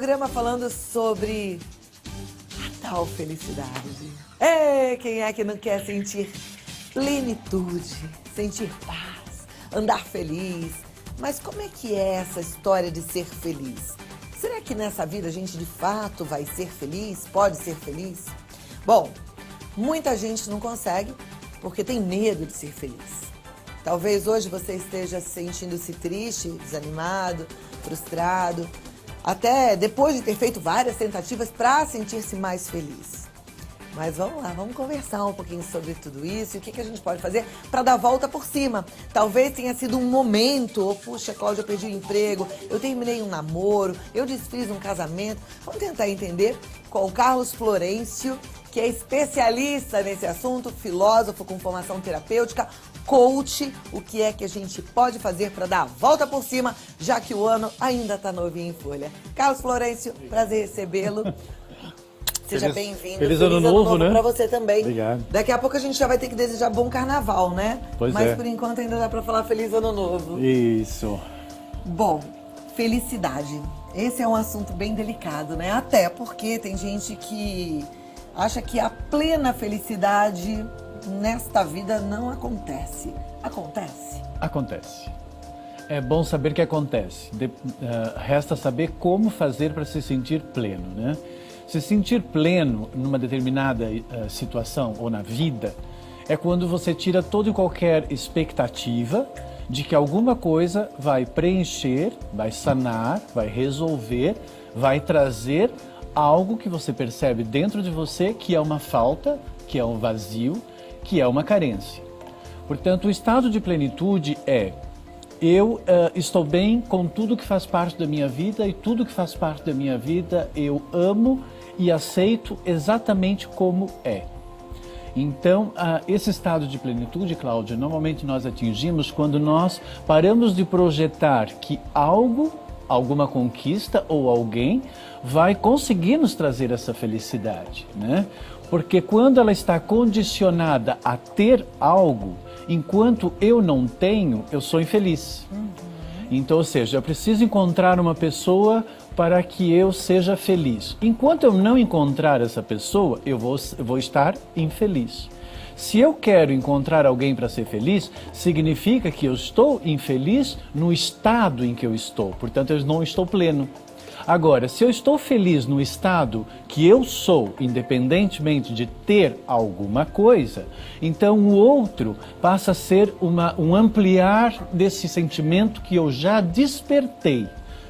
programa falando sobre a tal felicidade. Quem é que não quer sentir plenitude, sentir paz, andar feliz? Mas como é que é essa história de ser feliz? Será que nessa vida a gente de fato vai ser feliz? Pode ser feliz? Bom, muita gente não consegue porque tem medo de ser feliz. Talvez hoje você esteja sentindo-se triste, desanimado, frustrado, até depois de ter feito várias tentativas para sentir-se mais feliz. Mas vamos lá, vamos conversar um pouquinho sobre tudo isso e o que a gente pode fazer para dar a volta por cima. Talvez tenha sido um momento, puxa, Cláudia, eu perdi o emprego, eu terminei um namoro, eu desfiz um casamento. Vamos tentar entender com o Carlos Florencio, que é especialista nesse assunto, filósofo com formação terapêutica, coach, o que é que a gente pode fazer para dar a volta por cima, já que o ano ainda está novinho em folha. Carlos Florencio, prazer recebê-lo. Seja bem-vindo. Feliz ano novo, né? Para você também. Obrigado. Daqui a pouco a gente já vai ter que desejar bom carnaval, né? Mas por enquanto ainda dá para falar feliz ano novo. Isso. Bom, felicidade. Esse é um assunto bem delicado, né? Até porque tem gente que acha que a plena felicidade nesta vida não acontece. Acontece? Acontece. É bom saber que acontece. Resta saber como fazer para se sentir pleno, né? Se sentir pleno numa determinada situação ou na vida é quando você tira toda e qualquer expectativa de que alguma coisa vai preencher, vai sanar, vai resolver, vai trazer algo que você percebe dentro de você que é uma falta, que é um vazio, que é uma carência. Portanto, o estado de plenitude é: eu estou bem com tudo que faz parte da minha vida e tudo que faz parte da minha vida eu amo e aceito exatamente como é. Então, esse estado de plenitude, Cláudia, normalmente nós atingimos quando nós paramos de projetar que algo, alguma conquista ou alguém vai conseguir nos trazer essa felicidade, né? Porque quando ela está condicionada a ter algo, enquanto eu não tenho, eu sou infeliz. Então, ou seja, eu preciso encontrar uma pessoa para que eu seja feliz. Enquanto eu não encontrar essa pessoa, eu vou estar infeliz. Se eu quero encontrar alguém para ser feliz, significa que eu estou infeliz no estado em que eu estou. Portanto, eu não estou pleno. Agora, se eu estou feliz no estado que eu sou, independentemente de ter alguma coisa, então o outro passa a ser um ampliar desse sentimento que eu já despertei,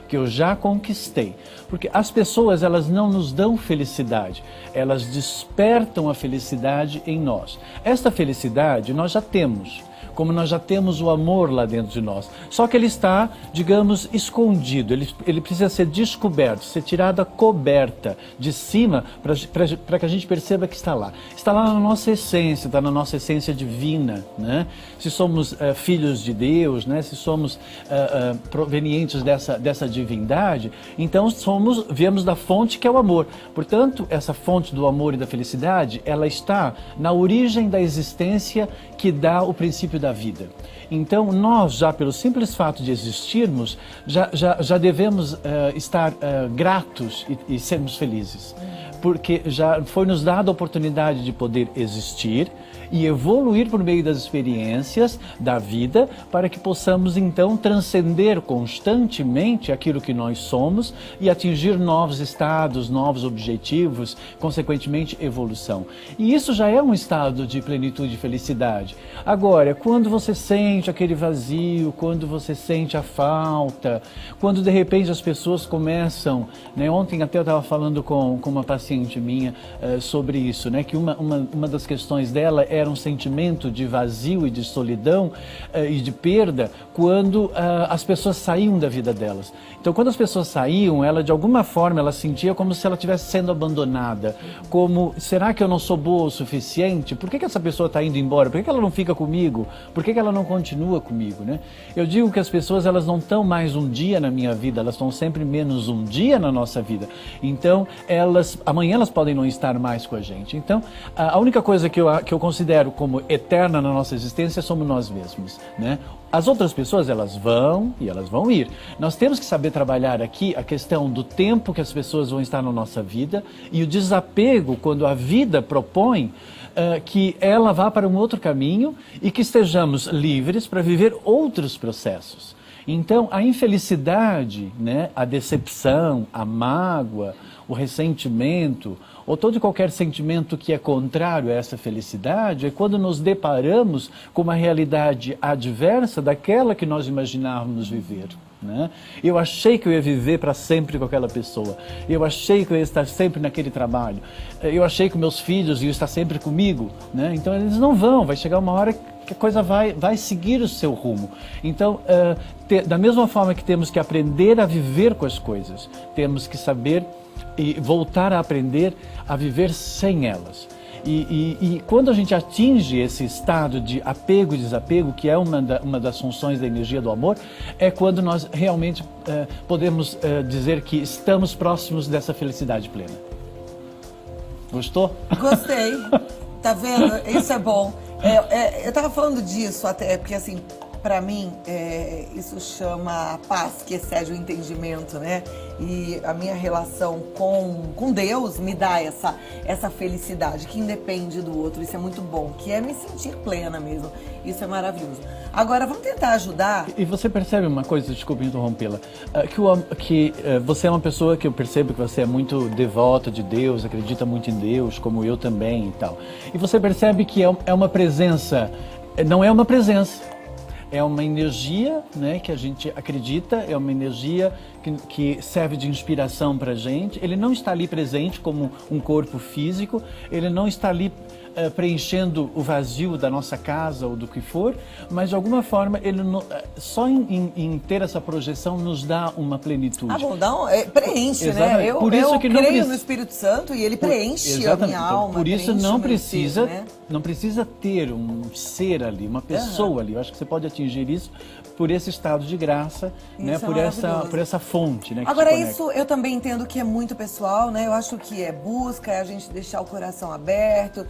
que eu já conquistei. Porque as pessoas, elas não nos dão felicidade, elas despertam a felicidade em nós. Esta felicidade nós já temos, como nós já temos o amor lá dentro de nós. Só que ele está, digamos, escondido, ele precisa ser descoberto, ser tirado a coberta de cima para que a gente perceba que está lá. Está lá na nossa essência, está na nossa essência divina, né? Se somos filhos de Deus, né? Se somos provenientes dessa divindade, então viemos da fonte que é o amor. Portanto, essa fonte do amor e da felicidade, ela está na origem da existência que dá o princípio da vida. Então, nós já pelo simples fato de existirmos, já devemos estar gratos e sermos felizes. Porque já foi nos dada a oportunidade de poder existir e evoluir por meio das experiências da vida para que possamos então transcender constantemente aquilo que nós somos e atingir novos estados, novos objetivos, consequentemente evolução. E isso já é um estado de plenitude e felicidade. Agora, quando você sente aquele vazio, quando você sente a falta, quando de repente as pessoas começam, né, ontem até eu estava falando com uma paciente minha sobre isso, né, que uma das questões dela era um sentimento de vazio e de solidão e de perda quando as pessoas saíam da vida delas. Então, quando as pessoas saíam, ela de alguma forma ela sentia como se ela estivesse sendo abandonada, como, será que eu não sou boa o suficiente? Por que essa pessoa está indo embora? Por que ela não fica comigo? Por que ela não continua comigo, né? Eu digo que as pessoas, elas não estão mais um dia na minha vida, elas estão sempre menos um dia na nossa vida. Então, amanhã elas podem não estar mais com a gente. Então, a única coisa que eu considero considero como eterna na nossa existência somos nós mesmos, né? As outras pessoas, elas vão e elas vão ir. Nós temos que saber trabalhar aqui a questão do tempo que as pessoas vão estar na nossa vida e o desapego quando a vida propõe que ela vá para um outro caminho e que estejamos livres para viver outros processos. Então, a infelicidade, né, a decepção, a mágoa, o ressentimento, ou todo e qualquer sentimento que é contrário a essa felicidade, é quando nos deparamos com uma realidade adversa daquela que nós imaginávamos viver. Né? Eu achei que eu ia viver para sempre com aquela pessoa. Eu achei que eu ia estar sempre naquele trabalho. Eu achei que meus filhos iam estar sempre comigo. Né? Então, eles não vão. Vai chegar uma hora que a coisa vai seguir o seu rumo. Então, da mesma forma que temos que aprender a viver com as coisas, temos que saber e voltar a aprender a viver sem elas. E quando a gente atinge esse estado de apego e desapego, que é uma das funções da energia do amor, é quando nós realmente podemos dizer que estamos próximos dessa felicidade plena. Gostou? Gostei. Tá vendo? Isso é bom. Eu tava falando disso até, porque assim, para mim, isso chama paz, que excede o entendimento, né? E a minha relação com Deus me dá essa felicidade que independe do outro. Isso é muito bom, que é me sentir plena mesmo. Isso é maravilhoso. Agora, vamos tentar ajudar. E você percebe uma coisa, desculpe interrompê-la, que você é uma pessoa que eu percebo que você é muito devota de Deus, acredita muito em Deus, como eu também e tal. E você percebe que é uma presença, não é uma presença. É uma energia, né, que a gente acredita, é uma energia que serve de inspiração para a gente. Ele não está ali presente como um corpo físico, ele não está ali preenchendo o vazio da nossa casa ou do que for, mas de alguma forma ele só em ter essa projeção nos dá uma plenitude. Ah, bom, preenche, exatamente. Né? Eu creio no Espírito Santo e ele preenche a minha alma. Por isso não precisa, né? Não precisa ter um ser ali, uma pessoa ali. Eu acho que você pode atingir isso por esse estado de graça, né? Por essa fonte, né? Agora isso eu também entendo que é muito pessoal, né? Eu acho que é busca, é a gente deixar o coração aberto,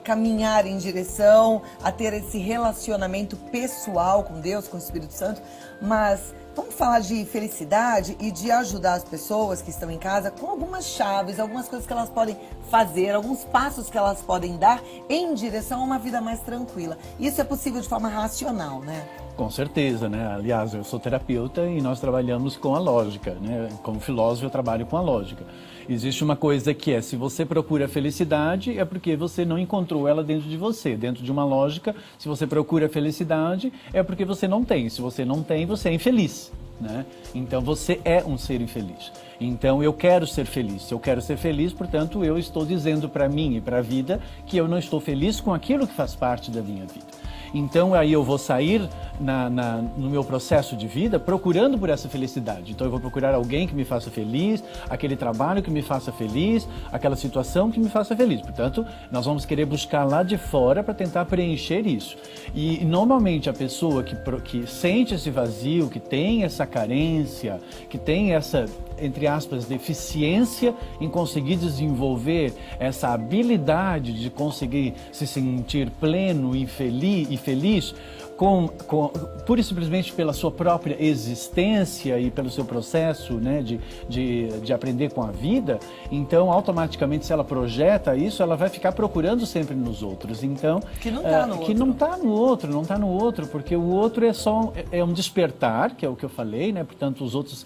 caminhar em direção a ter esse relacionamento pessoal com Deus, com o Espírito Santo, mas vamos falar de felicidade e de ajudar as pessoas que estão em casa com algumas chaves, algumas coisas que elas podem fazer, alguns passos que elas podem dar em direção a uma vida mais tranquila. Isso é possível de forma racional, né? Com certeza, né? Aliás, eu sou terapeuta e nós trabalhamos com a lógica, né? Como filósofo, eu trabalho com a lógica. Existe uma coisa que se você procura felicidade, é porque você não encontrou ela dentro de você. Dentro de uma lógica, se você procura felicidade, é porque você não tem. Se você não tem, você é infeliz, né? Então, você é um ser infeliz. Então, eu quero ser feliz. Se eu quero ser feliz, portanto, eu estou dizendo para mim e para a vida que eu não estou feliz com aquilo que faz parte da minha vida. Então, aí eu vou sair no meu processo de vida procurando por essa felicidade. Então, eu vou procurar alguém que me faça feliz, aquele trabalho que me faça feliz, aquela situação que me faça feliz. Portanto, nós vamos querer buscar lá de fora para tentar preencher isso. E, normalmente, a pessoa que sente esse vazio, que tem essa carência, que tem essa, entre aspas, deficiência em conseguir desenvolver essa habilidade de conseguir se sentir pleno e feliz pura e simplesmente pela sua própria existência e pelo seu processo, né, de aprender com a vida. Então, automaticamente, se ela projeta isso, ela vai ficar procurando sempre nos outros. Então, que não está no outro. Não está no outro, porque o outro é um despertar, que é o que eu falei, né? Portanto, os outros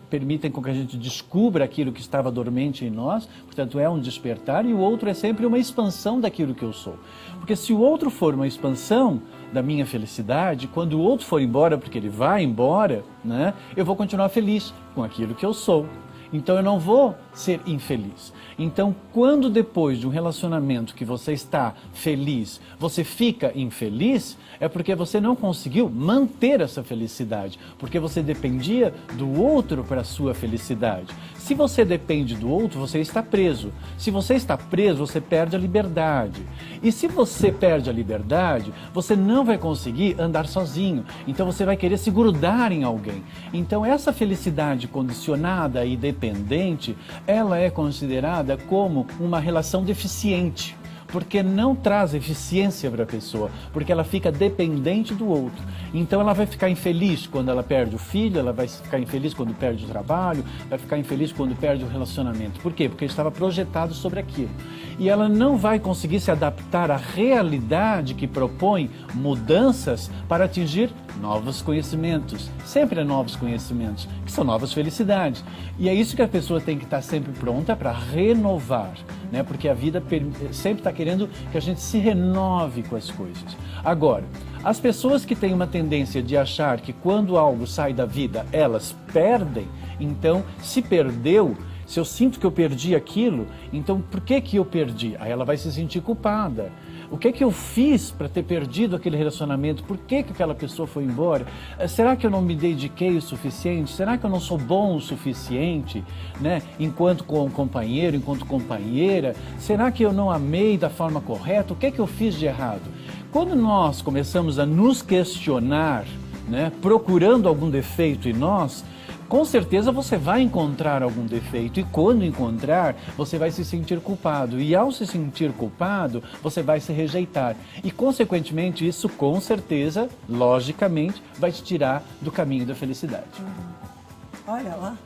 permitem com que a gente descubra aquilo que estava dormente em nós, portanto, é um despertar, e o outro é sempre uma expansão daquilo que eu sou. Porque se o outro for uma expansão da minha felicidade, quando o outro for embora, porque ele vai embora, né, eu vou continuar feliz com aquilo que eu sou. Então eu não vou ser infeliz. Então, quando depois de um relacionamento que você está feliz, você fica infeliz, é porque você não conseguiu manter essa felicidade, porque você dependia do outro para a sua felicidade. Se você depende do outro, você está preso. Se você está preso, você perde a liberdade. E se você perde a liberdade, você não vai conseguir andar sozinho. Então você vai querer se grudar em alguém. Então essa felicidade condicionada e dependente, ela é considerada como uma relação deficiente. porque não traz eficiência para a pessoa, porque ela fica dependente do outro. Então ela vai ficar infeliz quando ela perde o filho, ela vai ficar infeliz quando perde o trabalho, vai ficar infeliz quando perde o relacionamento. Por quê? Porque estava projetado sobre aquilo. E ela não vai conseguir se adaptar à realidade que propõe mudanças para atingir novos conhecimentos. Sempre é novos conhecimentos, que são novas felicidades. E é isso que a pessoa tem que estar sempre pronta para renovar, né? Porque a vida sempre está querendo que a gente se renove com as coisas. Agora, as pessoas que têm uma tendência de achar que quando algo sai da vida, elas perdem, então, se perdeu, se eu sinto que eu perdi aquilo, então por que eu perdi? Aí ela vai se sentir culpada. O que eu fiz para ter perdido aquele relacionamento? Por que aquela pessoa foi embora? Será que eu não me dediquei o suficiente? Será que eu não sou bom o suficiente, né? Enquanto companheiro, enquanto companheira? Será que eu não amei da forma correta? O que eu fiz de errado? Quando nós começamos a nos questionar, né, procurando algum defeito em nós, com certeza você vai encontrar algum defeito e quando encontrar, você vai se sentir culpado. E ao se sentir culpado, você vai se rejeitar. E consequentemente, isso com certeza, logicamente, vai te tirar do caminho da felicidade. Olha lá.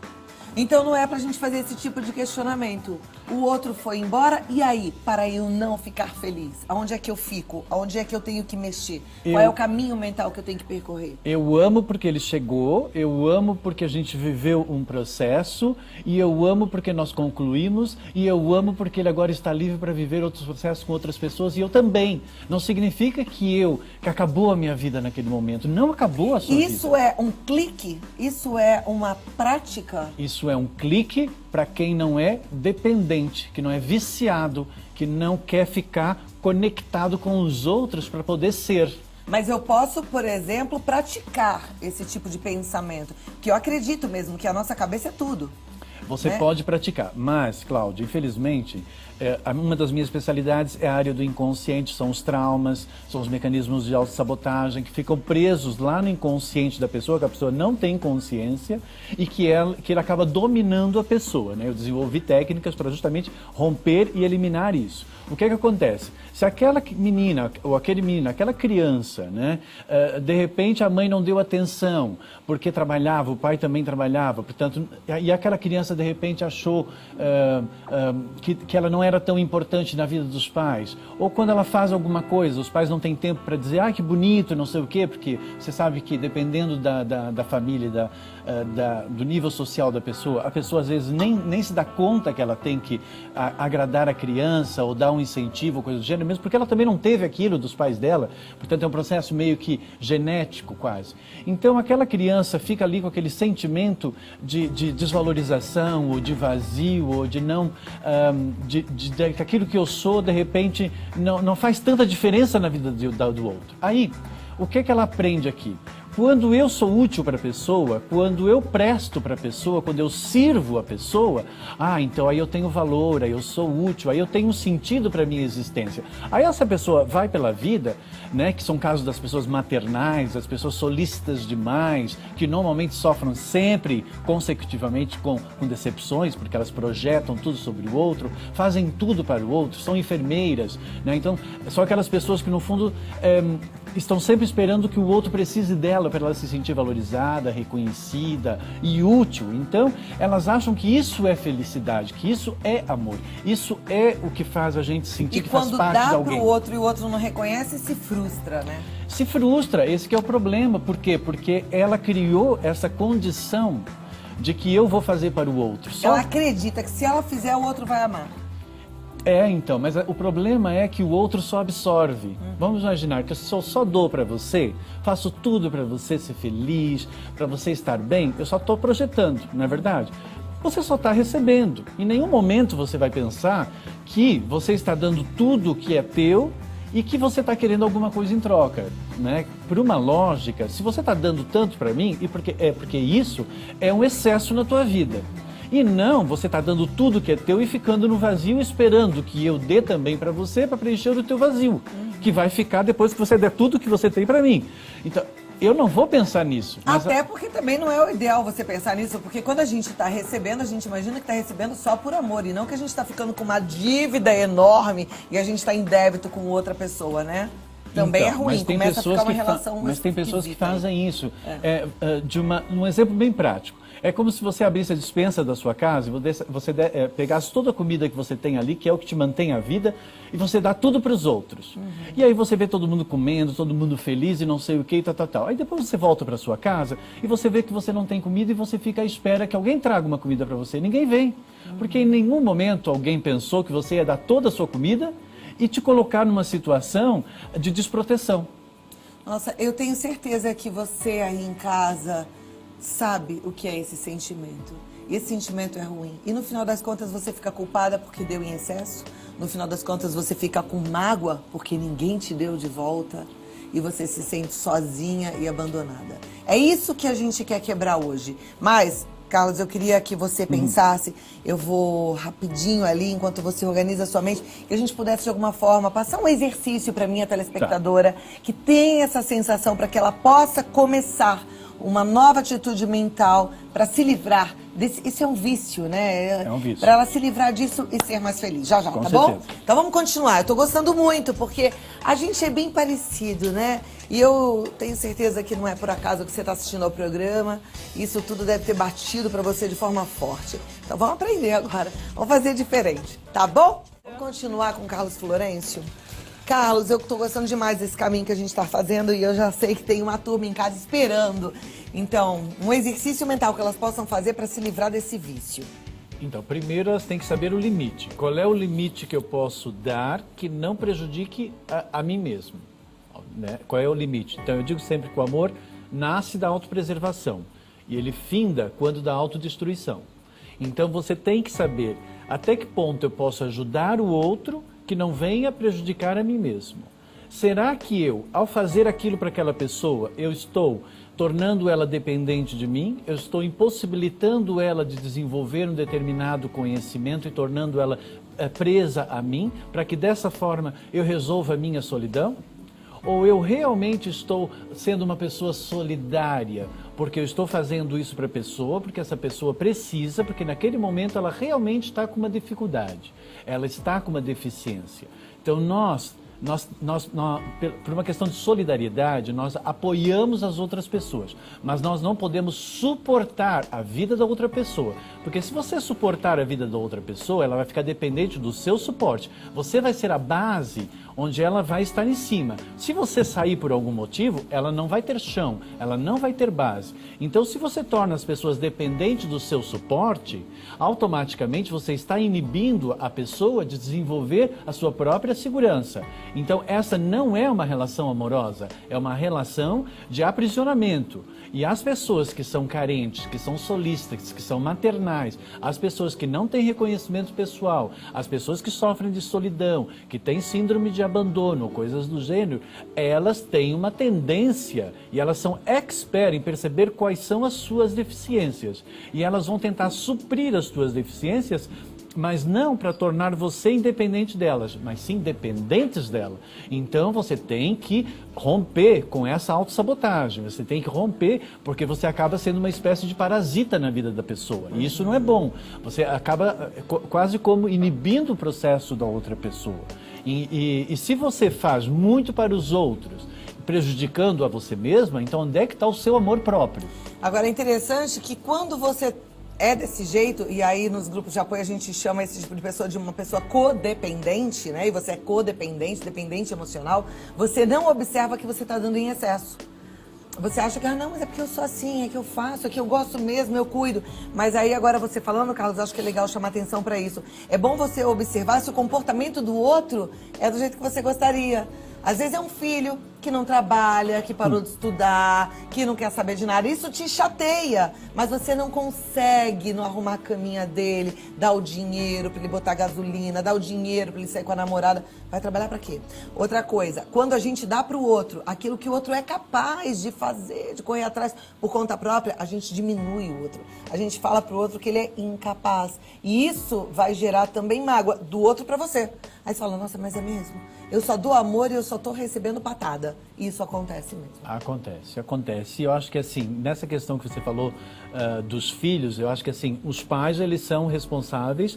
Então não é pra gente fazer esse tipo de questionamento. O outro foi embora, e aí? Para eu não ficar feliz? Aonde é que eu fico? Aonde é que eu tenho que mexer? Qual é o caminho mental que eu tenho que percorrer? Eu amo porque ele chegou, eu amo porque a gente viveu um processo, e eu amo porque nós concluímos, e eu amo porque ele agora está livre para viver outros processos com outras pessoas, e eu também. Não significa que acabou a minha vida naquele momento. Não acabou a sua vida. Isso é um clique? Isso é uma prática? Isso é um clique para quem não é dependente, que não é viciado, que não quer ficar conectado com os outros para poder ser. Mas eu posso, por exemplo, praticar esse tipo de pensamento, que eu acredito mesmo que a nossa cabeça é tudo. Você pode praticar, mas, Cláudia, infelizmente, uma das minhas especialidades é a área do inconsciente, são os traumas, são os mecanismos de autossabotagem que ficam presos lá no inconsciente da pessoa, que a pessoa não tem consciência e que ele acaba dominando a pessoa, né? Eu desenvolvi técnicas para justamente romper e eliminar isso. O que acontece? Se aquela menina ou aquele menino, aquela criança, né, de repente a mãe não deu atenção porque trabalhava, o pai também trabalhava, portanto, e aquela criança de repente achou que ela não era tão importante na vida dos pais, ou quando ela faz alguma coisa, os pais não têm tempo para dizer, que bonito, não sei o quê, porque você sabe que dependendo da família, do nível social da pessoa, a pessoa às vezes nem se dá conta que ela tem que agradar a criança ou dar um incentivo, coisa do gênero, mesmo porque ela também não teve aquilo dos pais dela, portanto é um processo meio que genético quase. Então aquela criança fica ali com aquele sentimento de desvalorização, ou de vazio, ou de não, que aquilo que eu sou de repente não faz tanta diferença na vida do outro. Aí, o que ela aprende aqui? Quando eu sou útil para a pessoa, quando eu presto para a pessoa, quando eu sirvo a pessoa, então aí eu tenho valor, aí eu sou útil, aí eu tenho um sentido para a minha existência. Aí essa pessoa vai pela vida, né, que são casos das pessoas maternais, as pessoas solícitas demais, que normalmente sofrem sempre consecutivamente com decepções, porque elas projetam tudo sobre o outro, fazem tudo para o outro, são enfermeiras, né? Então, são aquelas pessoas que no fundo estão sempre esperando que o outro precise dela para ela se sentir valorizada, reconhecida e útil. Então, elas acham que isso é felicidade, que isso é amor. Isso é o que faz a gente sentir que faz parte de alguém. E quando dá para o outro e o outro não reconhece, se frustra, né? Se frustra, esse que é o problema. Por quê? Porque ela criou essa condição de que eu vou fazer para o outro. Ela acredita que se ela fizer, o outro vai amar. Então, mas o problema é que o outro só absorve. Vamos imaginar que eu só dou para você, faço tudo para você ser feliz, para você estar bem, eu só estou projetando, não é verdade? Você só está recebendo. Em nenhum momento você vai pensar que você está dando tudo que é teu e que você está querendo alguma coisa em troca, né? Por uma lógica, se você está dando tanto para mim, porque isso é um excesso na tua vida. E não, você está dando tudo que é teu e ficando no vazio esperando que eu dê também para preencher o teu vazio, que vai ficar depois que você der tudo que você tem para mim. Então, eu não vou pensar nisso. Mas Até porque também não é o ideal você pensar nisso, porque quando a gente está recebendo, a gente imagina que está recebendo só por amor, e não que a gente está ficando com uma dívida enorme e a gente está em débito com outra pessoa, né? Também então, é ruim, começa a ficar uma relação mas tem pessoas que esquisita aí. fazem isso. Um exemplo bem prático. É como se você abrisse a despensa da sua casa e você pegasse toda a comida que você tem ali, que é o que te mantém a vida, e você dá tudo para os outros. E aí você vê todo mundo comendo, todo mundo feliz e não sei o que, tal. Aí depois você volta para sua casa e você vê que você não tem comida e você fica à espera que alguém traga uma comida para você. Ninguém vem, porque em nenhum momento alguém pensou que você ia dar toda a sua comida e te colocar numa situação de desproteção. Nossa, eu tenho certeza que você aí em casa sabe o que é esse sentimento. E esse sentimento é ruim. E no final das contas você fica culpada porque deu em excesso. No final das contas você fica com mágoa porque ninguém te deu de volta. E você se sente sozinha e abandonada. É isso que a gente quer quebrar hoje. Mas, Carlos, eu queria que você pensasse, eu vou rapidinho ali, enquanto você organiza a sua mente, que a gente pudesse de alguma forma passar um exercício para minha telespectadora que tem essa sensação para que ela possa começar uma nova atitude mental para se livrar desse... Isso é um vício, né? É um vício. Para ela se livrar disso e ser mais feliz. Já, Com tá certeza. bom? Então vamos continuar. Eu tô gostando muito, porque a gente é bem parecido, né? E eu tenho certeza que não é por acaso que você está assistindo ao programa. Isso tudo deve ter batido para você de forma forte. Então vamos aprender agora. Vamos fazer diferente, tá bom? Vamos continuar com o Carlos Florencio? Carlos, eu estou gostando demais desse caminho que a gente está fazendo e eu já sei que tem uma turma em casa esperando. Então, um exercício mental que elas possam fazer para se livrar desse vício. Então, primeiro elas têm que saber o limite. Qual é o limite que eu posso dar que não prejudique a mim mesmo? Né? Qual é o limite? Então, eu digo sempre que o amor nasce da autopreservação e ele finda quando da autodestruição. Então, você tem que saber até que ponto eu posso ajudar o outro que não venha prejudicar a mim mesmo. Será que eu, ao fazer aquilo para aquela pessoa, eu estou tornando ela dependente de mim? Eu estou impossibilitando ela de desenvolver um determinado conhecimento e tornando ela presa a mim, para que dessa forma eu resolva a minha solidão? Ou eu realmente estou sendo uma pessoa solidária, porque eu estou fazendo isso para a pessoa, porque essa pessoa precisa, porque naquele momento ela realmente está com uma dificuldade, ela está com uma deficiência. Então nós, por uma questão de solidariedade, nós apoiamos as outras pessoas, mas nós não podemos suportar a vida da outra pessoa, porque se você suportar a vida da outra pessoa, ela vai ficar dependente do seu suporte. Você vai ser a base onde ela vai estar em cima. Se você sair por algum motivo, ela não vai ter chão, ela não vai ter base. Então, se você torna as pessoas dependentes do seu suporte, automaticamente você está inibindo a pessoa de desenvolver a sua própria segurança. Então, essa não é uma relação amorosa, é uma relação de aprisionamento. E as pessoas que são carentes, que são solícitas, que são maternais, as pessoas que não têm reconhecimento pessoal, as pessoas que sofrem de solidão, que têm síndrome de abandono, coisas do gênero, elas têm uma tendência e elas são expert em perceber quais são as suas deficiências. E elas vão tentar suprir as suas deficiências, mas não para tornar você independente delas, mas sim dependentes dela. Então você tem que romper com essa autossabotagem, você tem que romper porque você acaba sendo uma espécie de parasita na vida da pessoa. E isso não é bom, você acaba quase como inibindo o processo da outra pessoa. E se você faz muito para os outros, prejudicando a você mesma, então onde é que está o seu amor próprio? Agora é interessante que quando você é desse jeito, e aí nos grupos de apoio a gente chama esse tipo de pessoa de uma pessoa codependente, né? E você é codependente, dependente emocional, você não observa que você está dando em excesso. Você acha que, não, mas é porque eu sou assim, é que eu faço, é que eu gosto mesmo, eu cuido. Mas aí agora você falando, Carlos, acho que é legal chamar atenção para isso. É bom você observar se o comportamento do outro é do jeito que você gostaria. Às vezes é um filho que não trabalha, que parou de estudar, que não quer saber de nada. Isso te chateia, mas você não consegue não arrumar a caminha dele, dar o dinheiro para ele botar gasolina, dar o dinheiro para ele sair com a namorada. Vai trabalhar para quê? Outra coisa, quando a gente dá para o outro aquilo que o outro é capaz de fazer, de correr atrás por conta própria, a gente diminui o outro. A gente fala para o outro que ele é incapaz. E isso vai gerar também mágoa do outro para você. Aí você fala, nossa, mas é mesmo? Eu só dou amor e eu só tô recebendo patada. isso acontece mesmo. Acontece. Eu acho que assim, nessa questão que você falou dos filhos, eu acho que assim, os pais, eles são responsáveis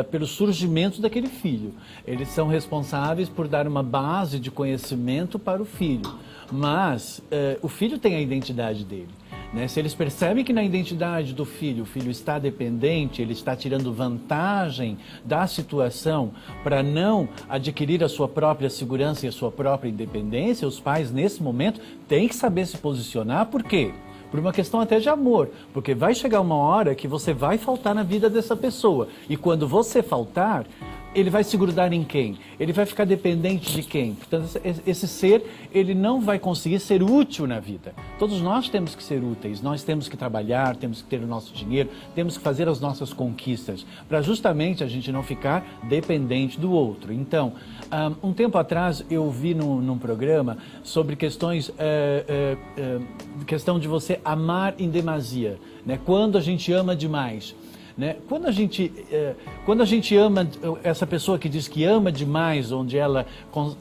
pelo surgimento daquele filho. Eles são responsáveis por dar uma base de conhecimento para o filho. Mas o filho tem a identidade dele. Né? Se eles percebem que na identidade do filho, o filho está dependente, ele está tirando vantagem da situação para não adquirir a sua própria segurança e a sua própria independência, os pais, nesse momento, têm que saber se posicionar. Por quê? Por uma questão até de amor, porque vai chegar uma hora que você vai faltar na vida dessa pessoa. E quando você faltar, ele vai se grudar em quem? Ele vai ficar dependente de quem? Portanto, esse ser, ele não vai conseguir ser útil na vida. Todos nós temos que ser úteis, nós temos que trabalhar, temos que ter o nosso dinheiro, temos que fazer as nossas conquistas, para justamente a gente não ficar dependente do outro. Então, um tempo atrás eu vi num programa sobre questões, questão de você amar em demasia, né? Quando a gente ama demais. Né? Quando a gente ama essa pessoa que diz que ama demais, onde ela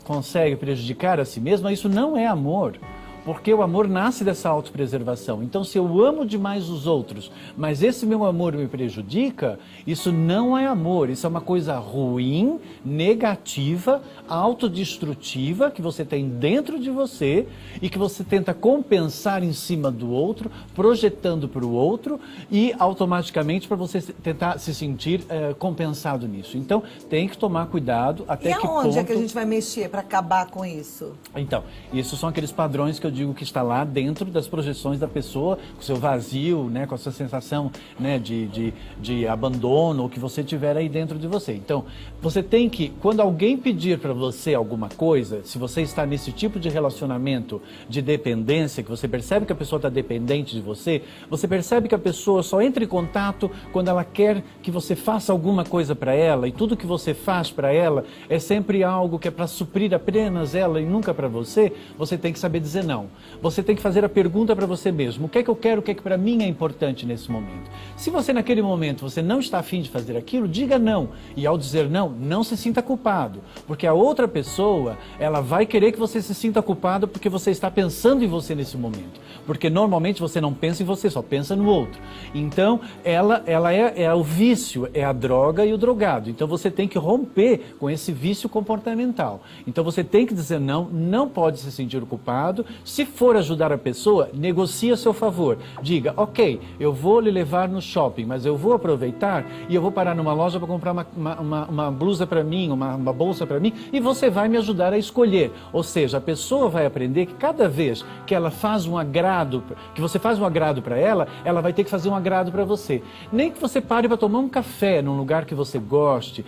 consegue prejudicar a si mesma, isso não é amor. Porque o amor nasce dessa autopreservação. Então, se eu amo demais os outros, mas esse meu amor me prejudica, isso não é amor. Isso é uma coisa ruim, negativa, autodestrutiva, que você tem dentro de você e que você tenta compensar em cima do outro, projetando para o outro e automaticamente para você tentar se sentir compensado nisso. Então, tem que tomar cuidado até que ponto... E aonde é que a gente vai mexer para acabar com isso? Então, isso são aqueles padrões que eu digo que está lá dentro das projeções da pessoa, com o seu vazio, né, com a sua sensação, né, de abandono, o que você tiver aí dentro de você. Então, você tem que, quando alguém pedir para você alguma coisa, se você está nesse tipo de relacionamento de dependência, que você percebe que a pessoa está dependente de você percebe que a pessoa só entra em contato quando ela quer que você faça alguma coisa para ela, e tudo que você faz para ela é sempre algo que é para suprir apenas ela e nunca para você, você tem que saber dizer não. Você tem que fazer a pergunta para você mesmo: o que é que eu quero, o que é que para mim é importante nesse momento? Se você naquele momento você não está afim de fazer aquilo, diga não. E ao dizer não, não se sinta culpado, porque a outra pessoa, ela vai querer que você se sinta culpado porque você está pensando em você nesse momento. Porque normalmente você não pensa em você, só pensa no outro. Então, ela é o vício, é a droga e o drogado. Então você tem que romper com esse vício comportamental. Então você tem que dizer não, não pode se sentir culpado. Se for ajudar a pessoa, negocie a seu favor. Diga: ok, eu vou lhe levar no shopping, mas eu vou aproveitar e eu vou parar numa loja para comprar uma blusa para mim, uma bolsa para mim, e você vai me ajudar a escolher. Ou seja, a pessoa vai aprender que cada vez que ela faz um agrado, que você faz um agrado para ela, ela vai ter que fazer um agrado para você. Nem que você pare para tomar um café num lugar que você goste,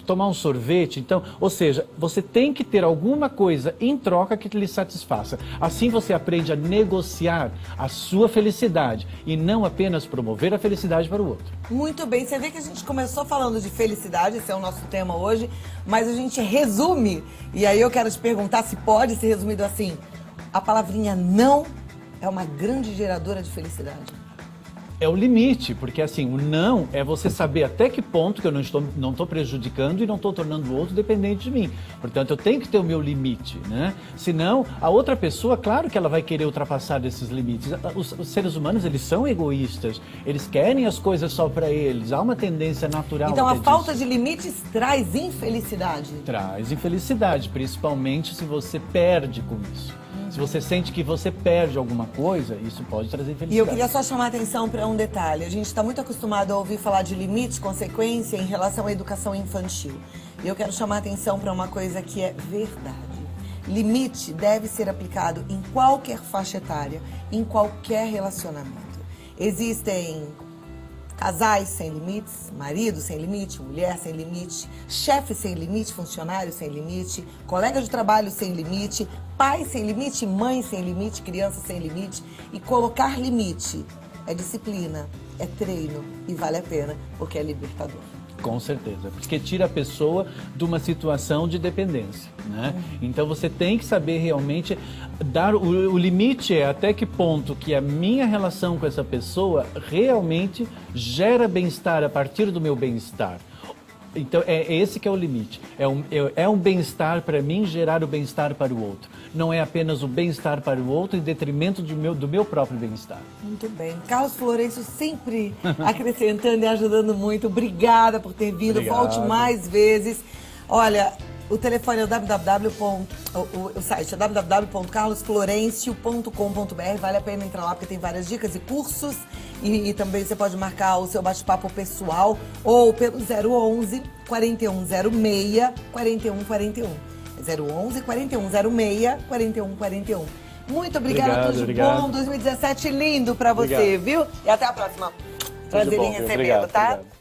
tomar um sorvete. Então, ou seja, você tem que ter alguma coisa em troca que lhe satisfaça. Assim você aprende a negociar a sua felicidade e não apenas promover a felicidade para o outro. Muito bem, você vê que a gente começou falando de felicidade, esse é o nosso tema hoje, mas a gente resume, e aí eu quero te perguntar se pode ser resumido assim: a palavrinha não é uma grande geradora de felicidade. É o limite, porque assim, o não é você saber até que ponto que eu não estou prejudicando e não estou tornando o outro dependente de mim. Portanto, eu tenho que ter o meu limite, né? Senão, a outra pessoa, claro que ela vai querer ultrapassar esses limites. Os seres humanos, eles são egoístas, eles querem as coisas só para eles, há uma tendência natural. Então, a falta de limites traz infelicidade. Traz infelicidade, principalmente se você perde com isso. Se você sente que você perde alguma coisa, isso pode trazer felicidade. E eu queria só chamar a atenção para um detalhe. A gente está muito acostumado a ouvir falar de limite, consequência em relação à educação infantil. E eu quero chamar a atenção para uma coisa que é verdade. Limite deve ser aplicado em qualquer faixa etária, em qualquer relacionamento. Existem casais sem limites, marido sem limite, mulher sem limite, chefe sem limite, funcionário sem limite, colega de trabalho sem limite, pai sem limite, mãe sem limite, criança sem limite. E colocar limite é disciplina, é treino e vale a pena, porque é libertador. Com certeza, porque tira a pessoa de uma situação de dependência, né? Então você tem que saber realmente dar o limite, é até que ponto que a minha relação com essa pessoa realmente gera bem-estar a partir do meu bem-estar. Então, é esse que é o limite. É um bem-estar para mim gerar o bem-estar para o outro. Não é apenas o bem-estar para o outro em detrimento do meu próprio bem-estar. Muito bem. Carlos Florencio sempre acrescentando e ajudando muito. Obrigada por ter vindo. Obrigado. Volte mais vezes. Olha, o telefone é o site é www.carlosflorencio.com.br. Vale a pena entrar lá porque tem várias dicas e cursos. E também você pode marcar o seu bate-papo pessoal ou pelo 011 4106 4141. 011 4106 4141. Muito obrigada, tudo de bom. 2017 lindo pra você, viu? E até a próxima. Prazer em recebê-lo, tá? Obrigado.